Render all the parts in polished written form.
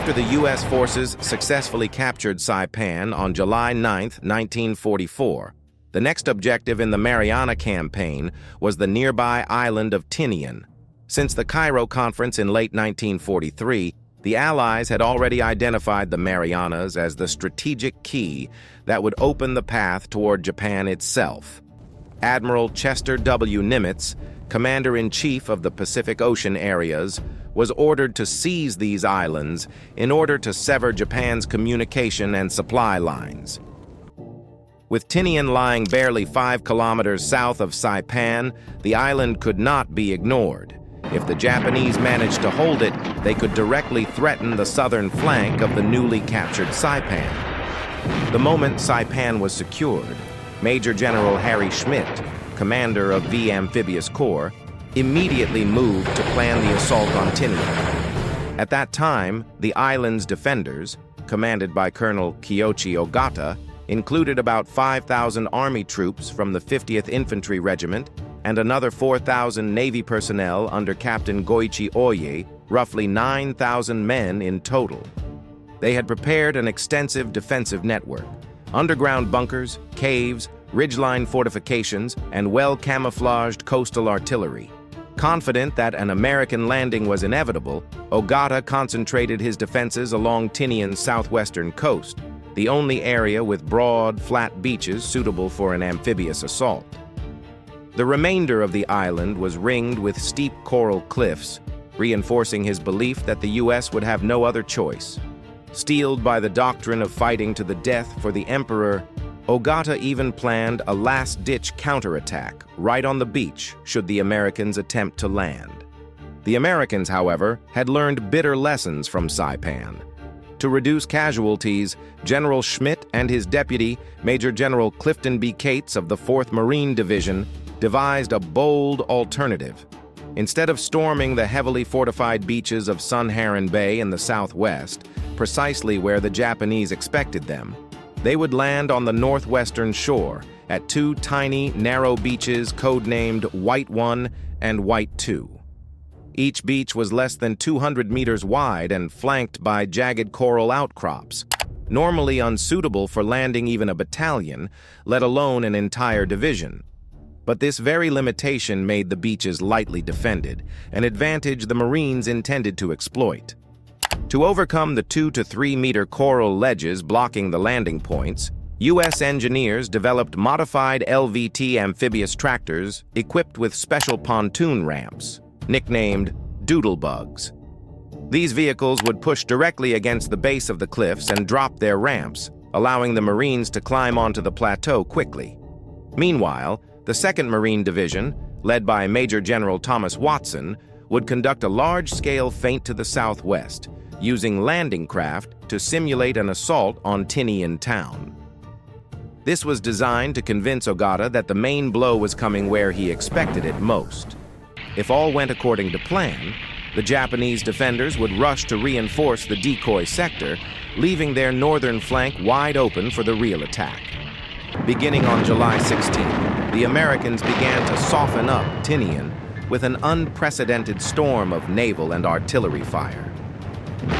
After the U.S. forces successfully captured Saipan on July 9, 1944, the next objective in the Mariana campaign was the nearby island of Tinian. Since the Cairo Conference in late 1943, the Allies had already identified the Marianas as the strategic key that would open the path toward Japan itself. Admiral Chester W. Nimitz, Commander-in-Chief of the Pacific Ocean areas, was ordered to seize these islands in order to sever Japan's communication and supply lines. With Tinian lying barely 5 kilometers south of Saipan, the island could not be ignored. If the Japanese managed to hold it, they could directly threaten the southern flank of the newly captured Saipan. The moment Saipan was secured, Major General Harry Schmidt, commander of the Amphibious Corps, immediately moved to plan the assault on Tinian. At that time, the island's defenders, commanded by Colonel Kiyoshi Ogata, included about 5,000 Army troops from the 50th Infantry Regiment and another 4,000 Navy personnel under Captain Goichi Oye, roughly 9,000 men in total. They had prepared an extensive defensive network: underground bunkers, caves, ridgeline fortifications, and well-camouflaged coastal artillery. Confident that an American landing was inevitable, Ogata concentrated his defenses along Tinian's southwestern coast, the only area with broad, flat beaches suitable for an amphibious assault. The remainder of the island was ringed with steep coral cliffs, reinforcing his belief that the U.S. would have no other choice. Steeled by the doctrine of fighting to the death for the emperor, Ogata even planned a last-ditch counterattack right on the beach should the Americans attempt to land. The Americans, however, had learned bitter lessons from Saipan. To reduce casualties, General Schmidt and his deputy, Major General Clifton B. Cates of the 4th Marine Division, devised a bold alternative. Instead of storming the heavily fortified beaches of Sun Heron Bay in the southwest, precisely where the Japanese expected them, they would land on the northwestern shore at 2 tiny, narrow beaches codenamed White 1 and White 2. Each beach was less than 200 meters wide and flanked by jagged coral outcrops, normally unsuitable for landing even a battalion, let alone an entire division. But this very limitation made the beaches lightly defended, an advantage the Marines intended to exploit. To overcome the 2 to 3 meter coral ledges blocking the landing points, U.S. engineers developed modified LVT amphibious tractors equipped with special pontoon ramps, nicknamed doodlebugs. These vehicles would push directly against the base of the cliffs and drop their ramps, allowing the Marines to climb onto the plateau quickly. Meanwhile, the 2nd Marine Division, led by Major General Thomas Watson, would conduct a large-scale feint to the southwest, using landing craft to simulate an assault on Tinian Town. This was designed to convince Ogata that the main blow was coming where he expected it most. If all went according to plan, the Japanese defenders would rush to reinforce the Decoy sector, leaving their northern flank wide open for the real attack. Beginning on July 16, the Americans began to soften up Tinian with an unprecedented storm of naval and artillery fire.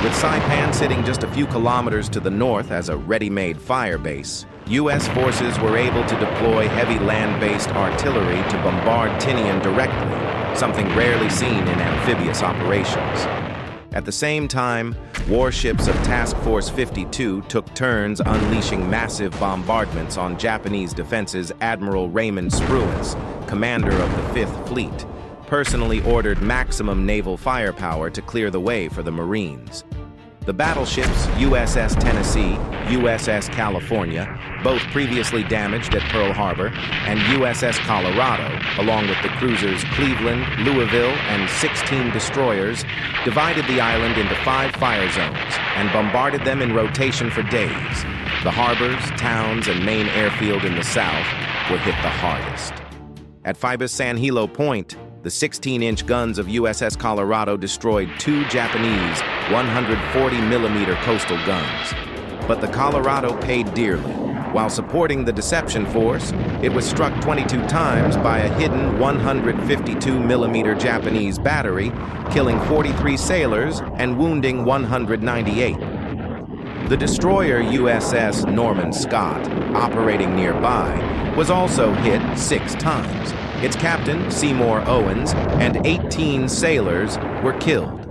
With Saipan sitting just a few kilometers to the north as a ready-made fire base, U.S. forces were able to deploy heavy land-based artillery to bombard Tinian directly, something rarely seen in amphibious operations. At the same time, warships of Task Force 52 took turns unleashing massive bombardments on Japanese defenses. Admiral Raymond Spruance, commander of the 5th Fleet, personally ordered maximum naval firepower to clear the way for the Marines. The battleships USS Tennessee, USS California, both previously damaged at Pearl Harbor, and USS Colorado, along with the cruisers Cleveland, Louisville, and 16 destroyers, divided the island into 5 fire zones and bombarded them in rotation for days. The harbors, towns, and main airfield in the south were hit the hardest. At Phoebus San Hilo Point, the 16-inch guns of USS Colorado destroyed 2 Japanese 140mm coastal guns. But the Colorado paid dearly, While supporting the deception force, it was struck 22 times by a hidden 152mm Japanese battery, killing 43 sailors and wounding 198. The destroyer USS Norman Scott, operating nearby, was also hit 6 times. Its captain, Seymour Owens, and 18 sailors were killed.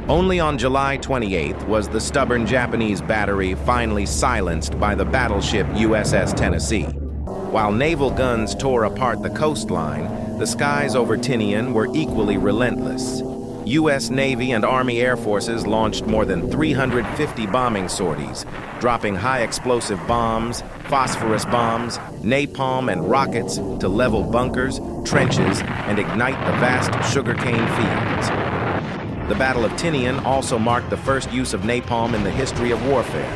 Only on July 28th was the stubborn Japanese battery finally silenced by the battleship USS Tennessee. While naval guns tore apart the coastline, the skies over Tinian were equally relentless. U.S. Navy and Army Air Forces launched more than 350 bombing sorties, dropping high-explosive bombs, phosphorus bombs, napalm, and rockets to level bunkers, trenches, and ignite the vast sugarcane fields. The Battle of Tinian also marked the first use of napalm in the history of warfare.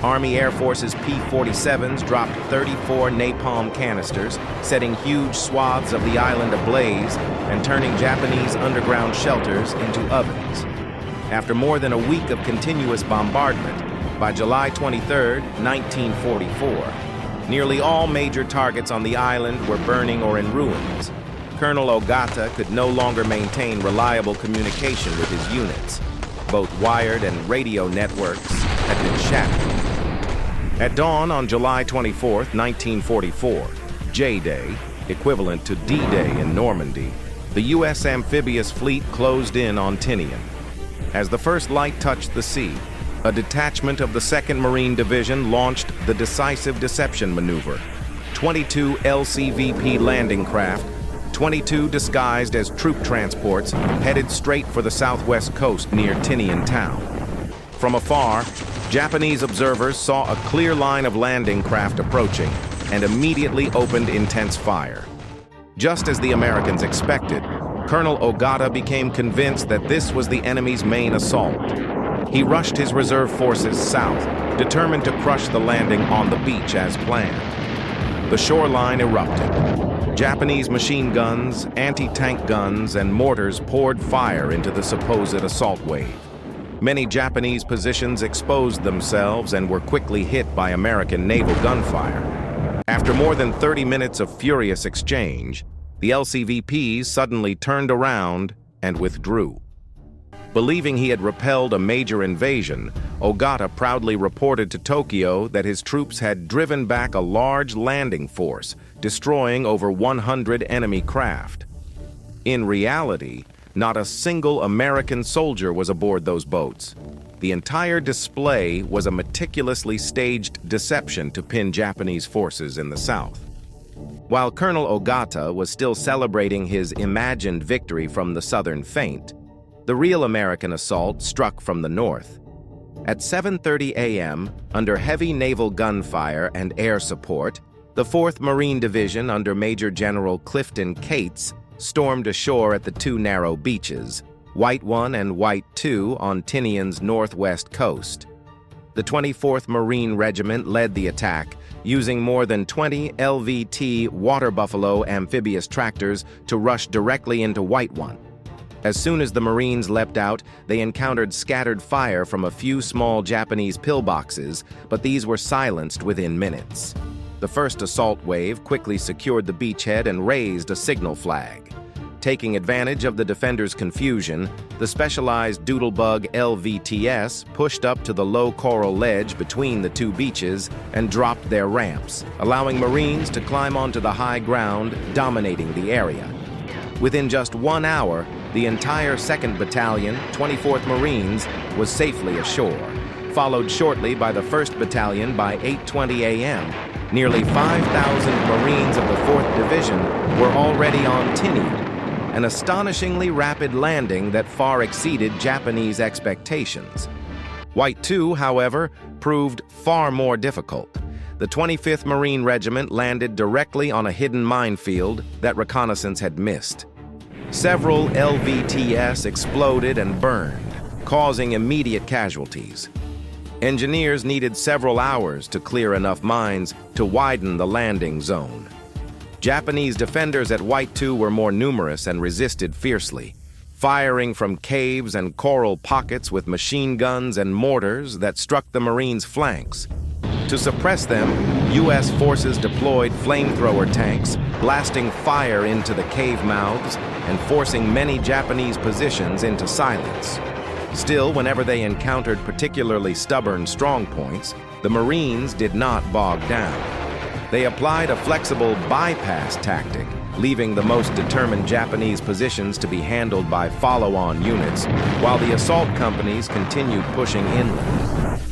Army Air Force's P-47s dropped 34 napalm canisters, setting huge swaths of the island ablaze and turning Japanese underground shelters into ovens. After more than a week of continuous bombardment, by July 23, 1944, nearly all major targets on the island were burning or in ruins. Colonel Ogata could no longer maintain reliable communication with his units. Both wired and radio networks had been shattered. At dawn on July 24, 1944, J-Day, equivalent to D-Day in Normandy, the U.S. amphibious fleet closed in on Tinian. As the first light touched the sea, a detachment of the 2nd Marine Division launched the decisive deception maneuver. 22 LCVP landing craft, 22 disguised as troop transports, headed straight for the southwest coast near Tinian Town. From afar, Japanese observers saw a clear line of landing craft approaching and immediately opened intense fire. Just as the Americans expected, Colonel Ogata became convinced that this was the enemy's main assault. He rushed his reserve forces south, determined to crush the landing on the beach as planned. The shoreline erupted. Japanese machine guns, anti-tank guns, and mortars poured fire into the supposed assault wave. Many Japanese positions exposed themselves and were quickly hit by American naval gunfire. After more than 30 minutes of furious exchange, the LCVPs suddenly turned around and withdrew. Believing he had repelled a major invasion, Ogata proudly reported to Tokyo that his troops had driven back a large landing force, destroying over 100 enemy craft. In reality, not a single American soldier was aboard those boats. The entire display was a meticulously staged deception to pin Japanese forces in the south. While Colonel Ogata was still celebrating his imagined victory from the southern feint, the real American assault struck from the north. At 7:30 a.m., under heavy naval gunfire and air support, the 4th Marine Division under Major General Clifton Cates stormed ashore at the 2 narrow beaches, White 1 and White 2 on Tinian's northwest coast. The 24th Marine Regiment led the attack, using more than 20 LVT water buffalo amphibious tractors to rush directly into White 1. As soon as the Marines leapt out, they encountered scattered fire from a few small Japanese pillboxes, but these were silenced within minutes. The first assault wave quickly secured the beachhead and raised a signal flag. Taking advantage of the defenders' confusion, the specialized Doodlebug LVTS pushed up to the low coral ledge between the 2 beaches and dropped their ramps, allowing Marines to climb onto the high ground, dominating the area. Within just 1 hour, the entire 2nd Battalion, 24th Marines, was safely ashore, followed shortly by the 1st Battalion by 8:20 a.m. Nearly 5,000 Marines of the 4th Division were already on Tinian, an astonishingly rapid landing that far exceeded Japanese expectations. White 2, however, proved far more difficult. The 25th Marine Regiment landed directly on a hidden minefield that reconnaissance had missed. Several LVTS exploded and burned, causing immediate casualties. Engineers needed several hours to clear enough mines to widen the landing zone. Japanese defenders at White 2 were more numerous and resisted fiercely, firing from caves and coral pockets with machine guns and mortars that struck the Marines' flanks. To suppress them, U.S. forces deployed flamethrower tanks, blasting fire into the cave mouths and forcing many Japanese positions into silence. Still, whenever they encountered particularly stubborn strongpoints, the Marines did not bog down. They applied a flexible bypass tactic, leaving the most determined Japanese positions to be handled by follow-on units, while the assault companies continued pushing inland.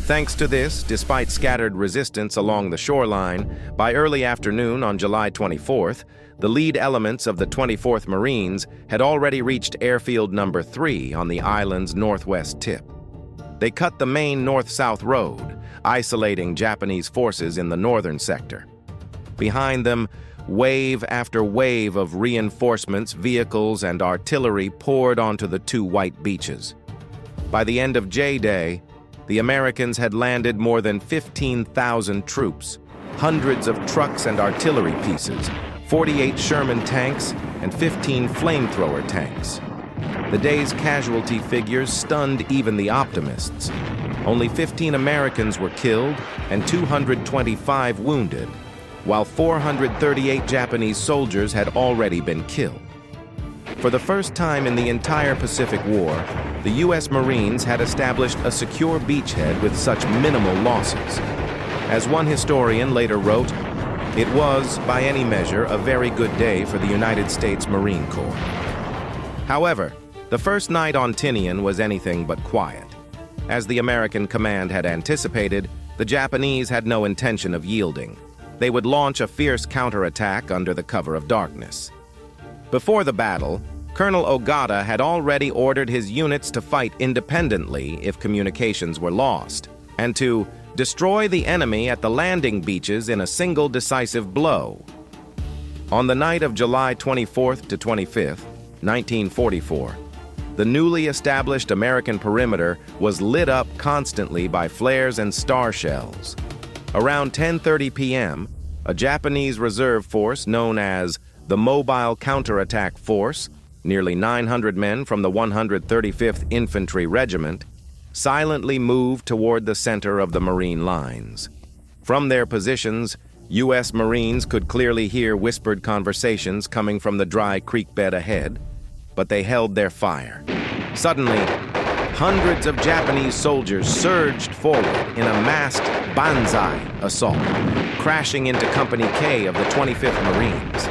Thanks to this, despite scattered resistance along the shoreline, by early afternoon on July 24th, the lead elements of the 24th Marines had already reached Airfield Number 3 on the island's northwest tip. They cut the main north-south road, isolating Japanese forces in the northern sector. Behind them, wave after wave of reinforcements, vehicles, and artillery poured onto the two white beaches. By the end of J-Day, the Americans had landed more than 15,000 troops, hundreds of trucks and artillery pieces, 48 Sherman tanks, and 15 flamethrower tanks. The day's casualty figures stunned even the optimists. Only 15 Americans were killed and 225 wounded, while 438 Japanese soldiers had already been killed. For the first time in the entire Pacific War, the U.S. Marines had established a secure beachhead with such minimal losses. As one historian later wrote, "It was, by any measure, a very good day for the United States Marine Corps." However, the first night on Tinian was anything but quiet. As the American command had anticipated, the Japanese had no intention of yielding. They would launch a fierce counterattack under the cover of darkness. Before the battle, Colonel Ogata had already ordered his units to fight independently if communications were lost, and to destroy the enemy at the landing beaches in a single decisive blow. On the night of July 24th to 25th, 1944, the newly established American perimeter was lit up constantly by flares and star shells. Around 10:30 p.m., a Japanese reserve force known as the Mobile Counterattack Force, nearly 900 men from the 135th Infantry Regiment, silently moved toward the center of the Marine lines. From their positions, U.S. Marines could clearly hear whispered conversations coming from the dry creek bed ahead, but they held their fire. Suddenly, hundreds of Japanese soldiers surged forward in a massed banzai assault, crashing into Company K of the 25th Marines.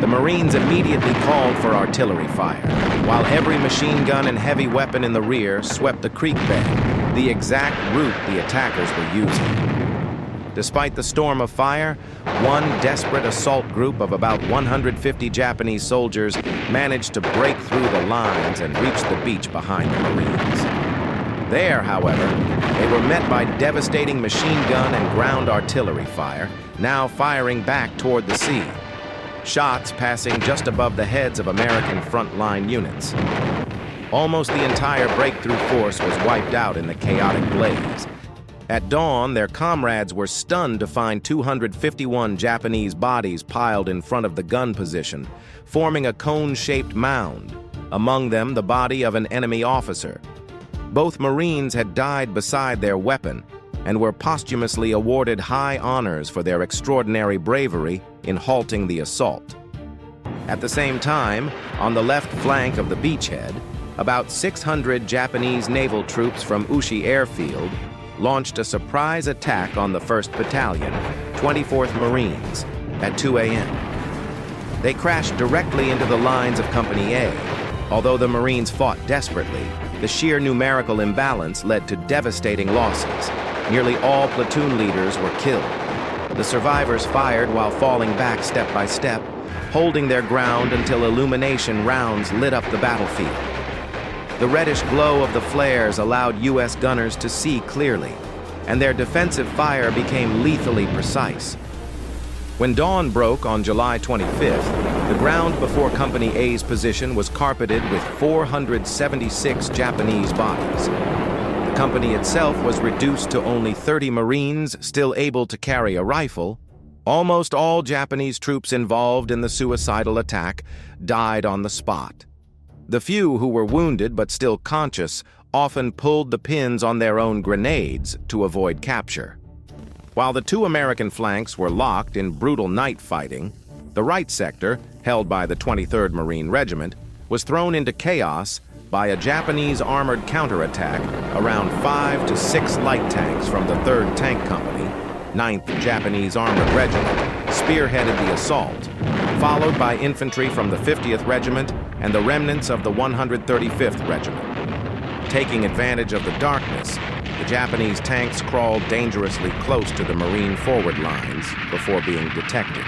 The Marines immediately called for artillery fire, while every machine gun and heavy weapon in the rear swept the creek bed, the exact route the attackers were using. Despite the storm of fire, one desperate assault group of about 150 Japanese soldiers managed to break through the lines and reach the beach behind the Marines. There, however, they were met by devastating machine gun and ground artillery fire, now firing back toward the sea. Shots passing just above the heads of American frontline units. Almost the entire breakthrough force was wiped out in the chaotic blaze. At dawn, their comrades were stunned to find 251 Japanese bodies piled in front of the gun position, forming a cone-shaped mound, among them the body of an enemy officer. Both Marines had died beside their weapon and were posthumously awarded high honors for their extraordinary bravery in halting the assault. At the same time, on the left flank of the beachhead, about 600 Japanese naval troops from Ushi Airfield launched a surprise attack on the 1st Battalion, 24th Marines, at 2 a.m. They crashed directly into the lines of Company A. Although the Marines fought desperately, the sheer numerical imbalance led to devastating losses. Nearly all platoon leaders were killed. The survivors fired while falling back step by step, holding their ground until illumination rounds lit up the battlefield. The reddish glow of the flares allowed U.S. gunners to see clearly, and their defensive fire became lethally precise. When dawn broke on July 25th, the ground before Company A's position was carpeted with 476 Japanese bodies. The company itself was reduced to only 30 Marines still able to carry a rifle. Almost all Japanese troops involved in the suicidal attack died on the spot. The few who were wounded but still conscious often pulled the pins on their own grenades to avoid capture. While the two American flanks were locked in brutal night fighting, the right sector, held by the 23rd Marine Regiment, was thrown into chaos by a Japanese armored counterattack around 5 to 6 light tanks from the 3rd Tank Company, 9th Japanese Armored Regiment, spearheaded the assault, followed by infantry from the 50th Regiment and the remnants of the 135th Regiment. Taking advantage of the darkness, the Japanese tanks crawled dangerously close to the Marine forward lines before being detected.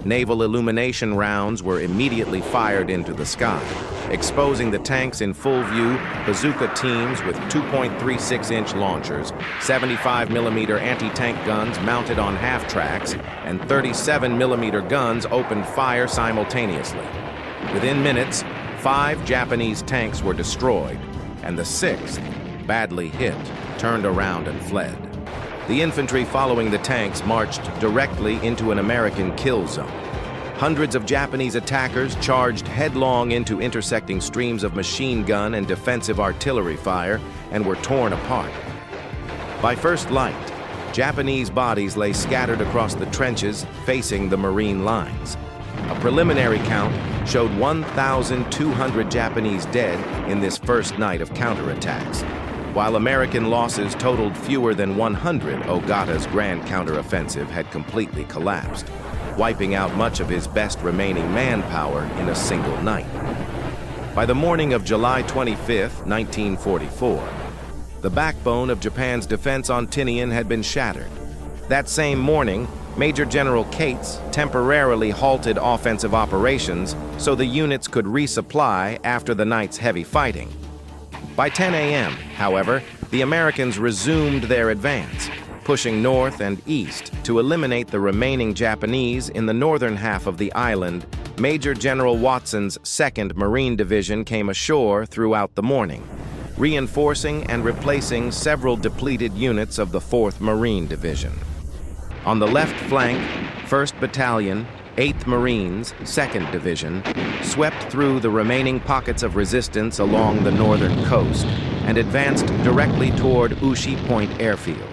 Naval illumination rounds were immediately fired into the sky, exposing the tanks in full view. Bazooka teams with 2.36-inch launchers, 75mm anti-tank guns mounted on half-tracks, and 37mm guns opened fire simultaneously. Within minutes, 5 Japanese tanks were destroyed, and the 6th, badly hit, turned around and fled. The infantry following the tanks marched directly into an American kill zone. Hundreds of Japanese attackers charged headlong into intersecting streams of machine gun and defensive artillery fire and were torn apart. By first light, Japanese bodies lay scattered across the trenches facing the Marine lines. A preliminary count showed 1,200 Japanese dead in this first night of counterattacks. While American losses totaled fewer than 100, Ogata's grand counteroffensive had completely collapsed, wiping out much of his best remaining manpower in a single night. By the morning of July 25, 1944, the backbone of Japan's defense on Tinian had been shattered. That same morning, Major General Cates temporarily halted offensive operations so the units could resupply after the night's heavy fighting. By 10 a.m., however, the Americans resumed their advance, pushing north and east to eliminate the remaining Japanese in the northern half of the island. Major General Watson's 2nd Marine Division came ashore throughout the morning, reinforcing and replacing several depleted units of the 4th Marine Division. On the left flank, 1st Battalion, 8th Marines, 2nd Division, swept through the remaining pockets of resistance along the northern coast and advanced directly toward Ushi Point Airfield.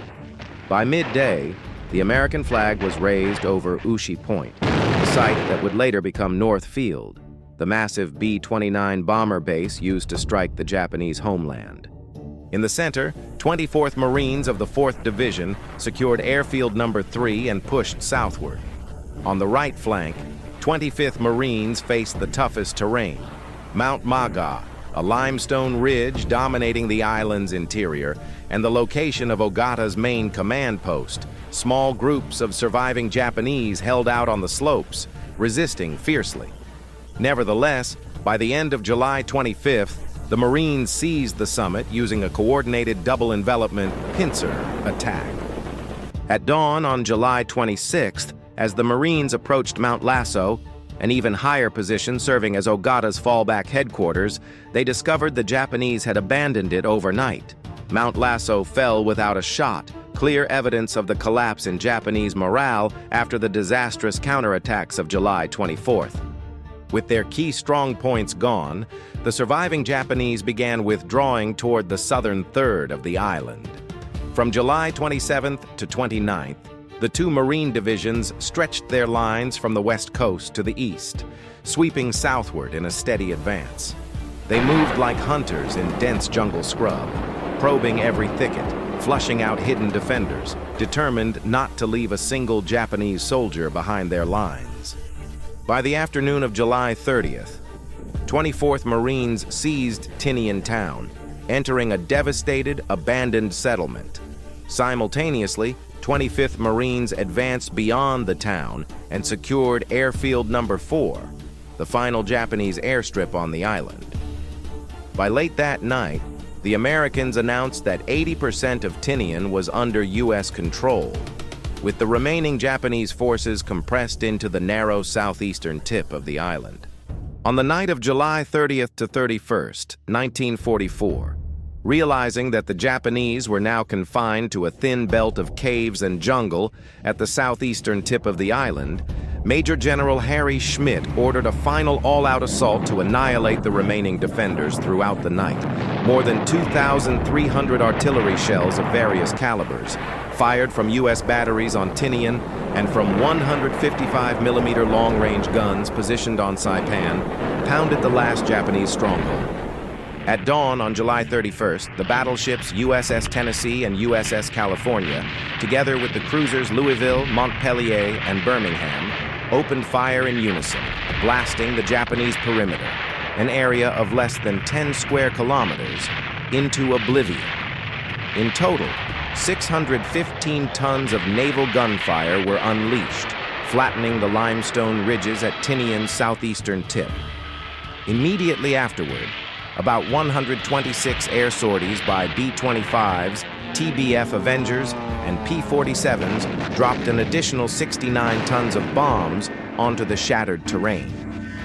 By midday, the American flag was raised over Ushi Point, a site that would later become North Field, the massive B-29 bomber base used to strike the Japanese homeland. In the center, 24th Marines of the 4th Division secured Airfield No. 3 and pushed southward. On the right flank, 25th Marines faced the toughest terrain, Mount Maga, a limestone ridge dominating the island's interior, and the location of Ogata's main command post. Small groups of surviving Japanese held out on the slopes, resisting fiercely. Nevertheless, by the end of July 25th, the Marines seized the summit using a coordinated double envelopment pincer attack. At dawn on July 26th, as the Marines approached Mount Lasso, an even higher position serving as Ogata's fallback headquarters, they discovered the Japanese had abandoned it overnight. Mount Lasso fell without a shot, clear evidence of the collapse in Japanese morale after the disastrous counterattacks of July 24th. With their key strong points gone, the surviving Japanese began withdrawing toward the southern third of the island. From July 27th to 29th, the two Marine divisions stretched their lines from the west coast to the east, sweeping southward in a steady advance. They moved like hunters in dense jungle scrub, probing every thicket, flushing out hidden defenders, determined not to leave a single Japanese soldier behind their lines. By the afternoon of July 30th, 24th Marines seized Tinian Town, entering a devastated, abandoned settlement. Simultaneously, 25th Marines advanced beyond the town and secured Airfield No. 4, the final Japanese airstrip on the island. By late that night, the Americans announced that 80% of Tinian was under U.S. control, with the remaining Japanese forces compressed into the narrow southeastern tip of the island. On the night of July 30th to 31st, 1944, realizing that the Japanese were now confined to a thin belt of caves and jungle at the southeastern tip of the island, Major General Harry Schmidt ordered a final all-out assault to annihilate the remaining defenders throughout the night. More than 2,300 artillery shells of various calibers, fired from U.S. batteries on Tinian and from 155mm long-range guns positioned on Saipan, pounded the last Japanese stronghold. At dawn on July 31st, the battleships USS Tennessee and USS California, together with the cruisers Louisville, Montpelier, and Birmingham, opened fire in unison, blasting the Japanese perimeter, an area of less than 10 square kilometers, into oblivion. In total, 615 tons of naval gunfire were unleashed, flattening the limestone ridges at Tinian's southeastern tip. Immediately afterward, about 126 air sorties by B-25s, TBF Avengers, and P-47s dropped an additional 69 tons of bombs onto the shattered terrain.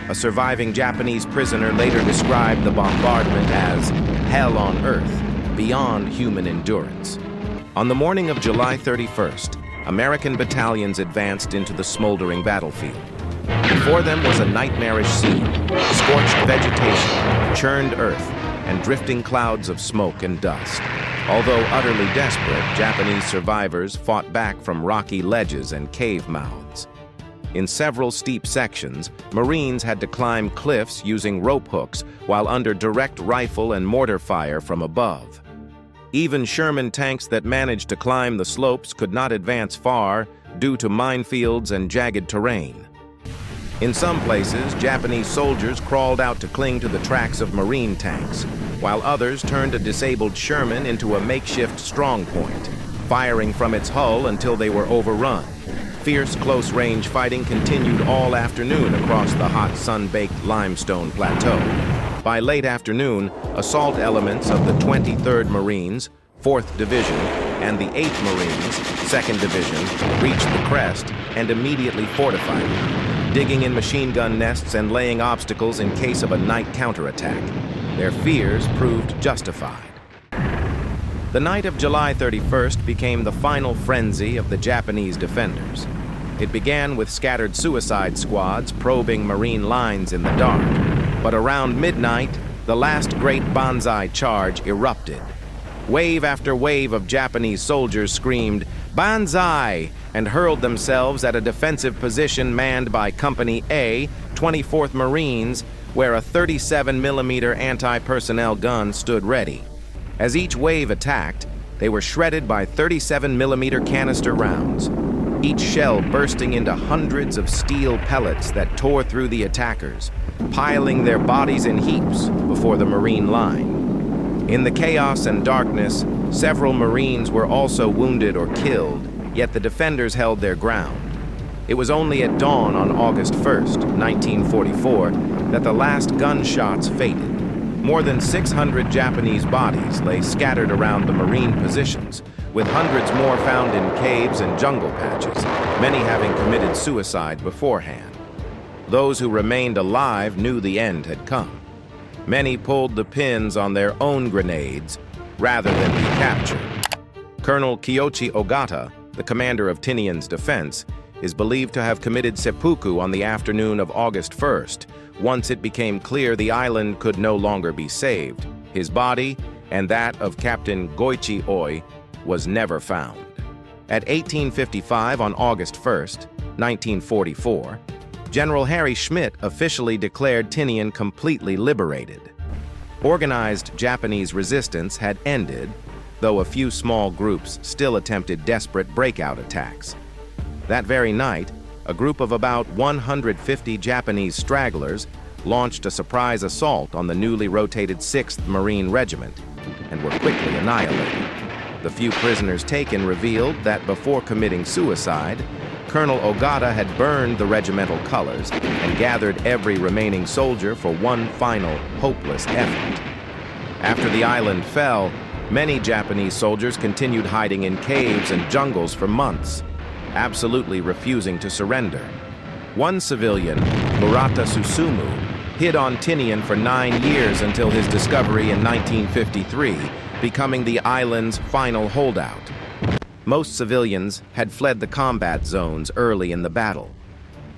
A surviving Japanese prisoner later described the bombardment as hell on earth, beyond human endurance. On the morning of July 31st, American battalions advanced into the smoldering battlefield. Before them was a nightmarish scene: scorched vegetation, churned earth, and drifting clouds of smoke and dust. Although utterly desperate, Japanese survivors fought back from rocky ledges and cave mouths. In several steep sections, Marines had to climb cliffs using rope hooks while under direct rifle and mortar fire from above. Even Sherman tanks that managed to climb the slopes could not advance far due to minefields and jagged terrain. In some places, Japanese soldiers crawled out to cling to the tracks of Marine tanks, while others turned a disabled Sherman into a makeshift strongpoint, firing from its hull until they were overrun. Fierce close-range fighting continued all afternoon across the hot, sun-baked limestone plateau. By late afternoon, assault elements of the 23rd Marines, 4th Division, and the 8th Marines, 2nd Division, reached the crest and immediately fortified it, digging in machine gun nests and laying obstacles in case of a night counterattack. Their fears proved justified. The night of July 31st became the final frenzy of the Japanese defenders. It began with scattered suicide squads probing Marine lines in the dark, but around midnight, the last great banzai charge erupted. Wave after wave of Japanese soldiers screamed, "Banzai!" and hurled themselves at a defensive position manned by Company A, 24th Marines, where a 37mm anti-personnel gun stood ready. As each wave attacked, they were shredded by 37mm canister rounds, each shell bursting into hundreds of steel pellets that tore through the attackers, piling their bodies in heaps before the Marine line. In the chaos and darkness, several Marines were also wounded or killed, yet the defenders held their ground. It was only at dawn on August 1st, 1944, that the last gunshots faded. More than 600 Japanese bodies lay scattered around the Marine positions, with hundreds more found in caves and jungle patches, many having committed suicide beforehand. Those who remained alive knew the end had come. Many pulled the pins on their own grenades rather than be captured. Colonel Kiyoshi Ogata, the commander of Tinian's defense, is believed to have committed seppuku on the afternoon of August 1st, once it became clear the island could no longer be saved. His body, and that of Captain Goichi Oi, was never found. At 1855 on August 1st, 1944, General Harry Schmidt officially declared Tinian completely liberated. Organized Japanese resistance had ended, though a few small groups still attempted desperate breakout attacks. That very night, a group of about 150 Japanese stragglers launched a surprise assault on the newly rotated 6th Marine Regiment and were quickly annihilated. The few prisoners taken revealed that before committing suicide, Colonel Ogata had burned the regimental colors and gathered every remaining soldier for one final, hopeless effort. After the island fell, many Japanese soldiers continued hiding in caves and jungles for months, absolutely refusing to surrender. One civilian, Murata Susumu, hid on Tinian for 9 years until his discovery in 1953, becoming the island's final holdout. Most civilians had fled the combat zones early in the battle.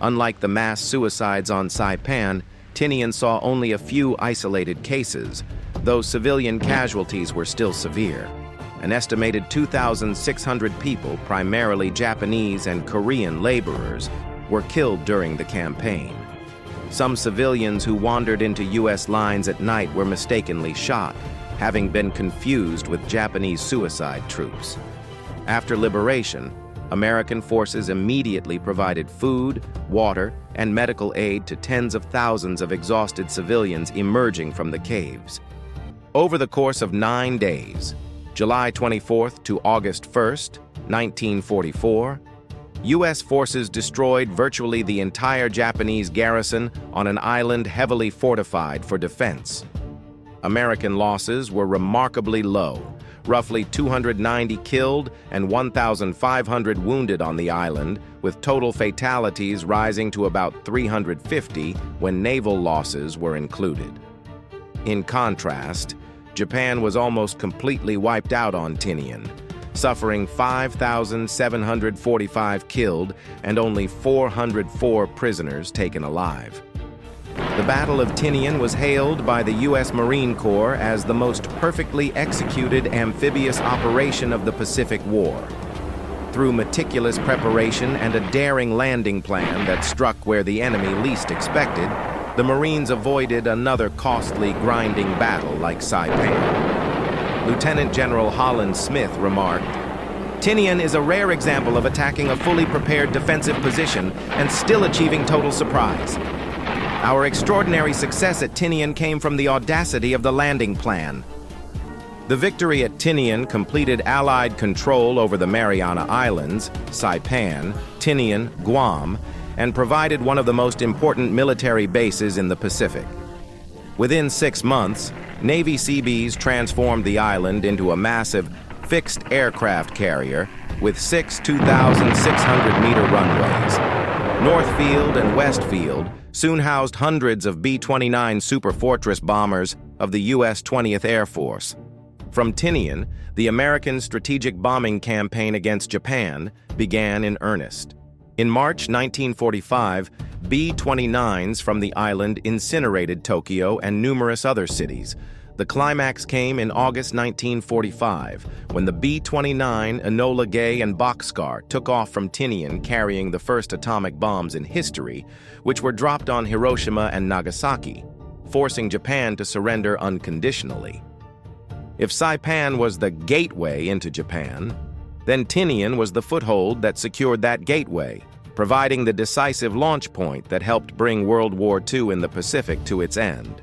Unlike the mass suicides on Saipan, Tinian saw only a few isolated cases, though civilian casualties were still severe. An estimated 2,600 people, primarily Japanese and Korean laborers, were killed during the campaign. Some civilians who wandered into U.S. lines at night were mistakenly shot, having been confused with Japanese suicide troops. After liberation, American forces immediately provided food, water, and medical aid to tens of thousands of exhausted civilians emerging from the caves. Over the course of 9 days, July 24th to August 1st, 1944, U.S. forces destroyed virtually the entire Japanese garrison on an island heavily fortified for defense. American losses were remarkably low, roughly 290 killed and 1,500 wounded on the island, with total fatalities rising to about 350 when naval losses were included. In contrast, Japan was almost completely wiped out on Tinian, suffering 5,745 killed and only 404 prisoners taken alive. The Battle of Tinian was hailed by the U.S. Marine Corps as the most perfectly executed amphibious operation of the Pacific War. Through meticulous preparation and a daring landing plan that struck where the enemy least expected, the Marines avoided another costly, grinding battle like Saipan. Lieutenant General Holland Smith remarked, "Tinian is a rare example of attacking a fully prepared defensive position and still achieving total surprise. Our extraordinary success at Tinian came from the audacity of the landing plan." The victory at Tinian completed Allied control over the Mariana Islands, Saipan, Tinian, Guam, and provided one of the most important military bases in the Pacific. Within 6 months, Navy Seabees transformed the island into a massive fixed aircraft carrier with 6 2,600-meter runways. Northfield and Westfield soon housed hundreds of B-29 Superfortress bombers of the U.S. 20th Air Force. From Tinian, the American strategic bombing campaign against Japan began in earnest. In March 1945, B-29s from the island incinerated Tokyo and numerous other cities. The climax came in August 1945, when the B-29 Enola Gay and Boxcar took off from Tinian carrying the first atomic bombs in history, which were dropped on Hiroshima and Nagasaki, forcing Japan to surrender unconditionally. If Saipan was the gateway into Japan, then Tinian was the foothold that secured that gateway, providing the decisive launch point that helped bring World War II in the Pacific to its end.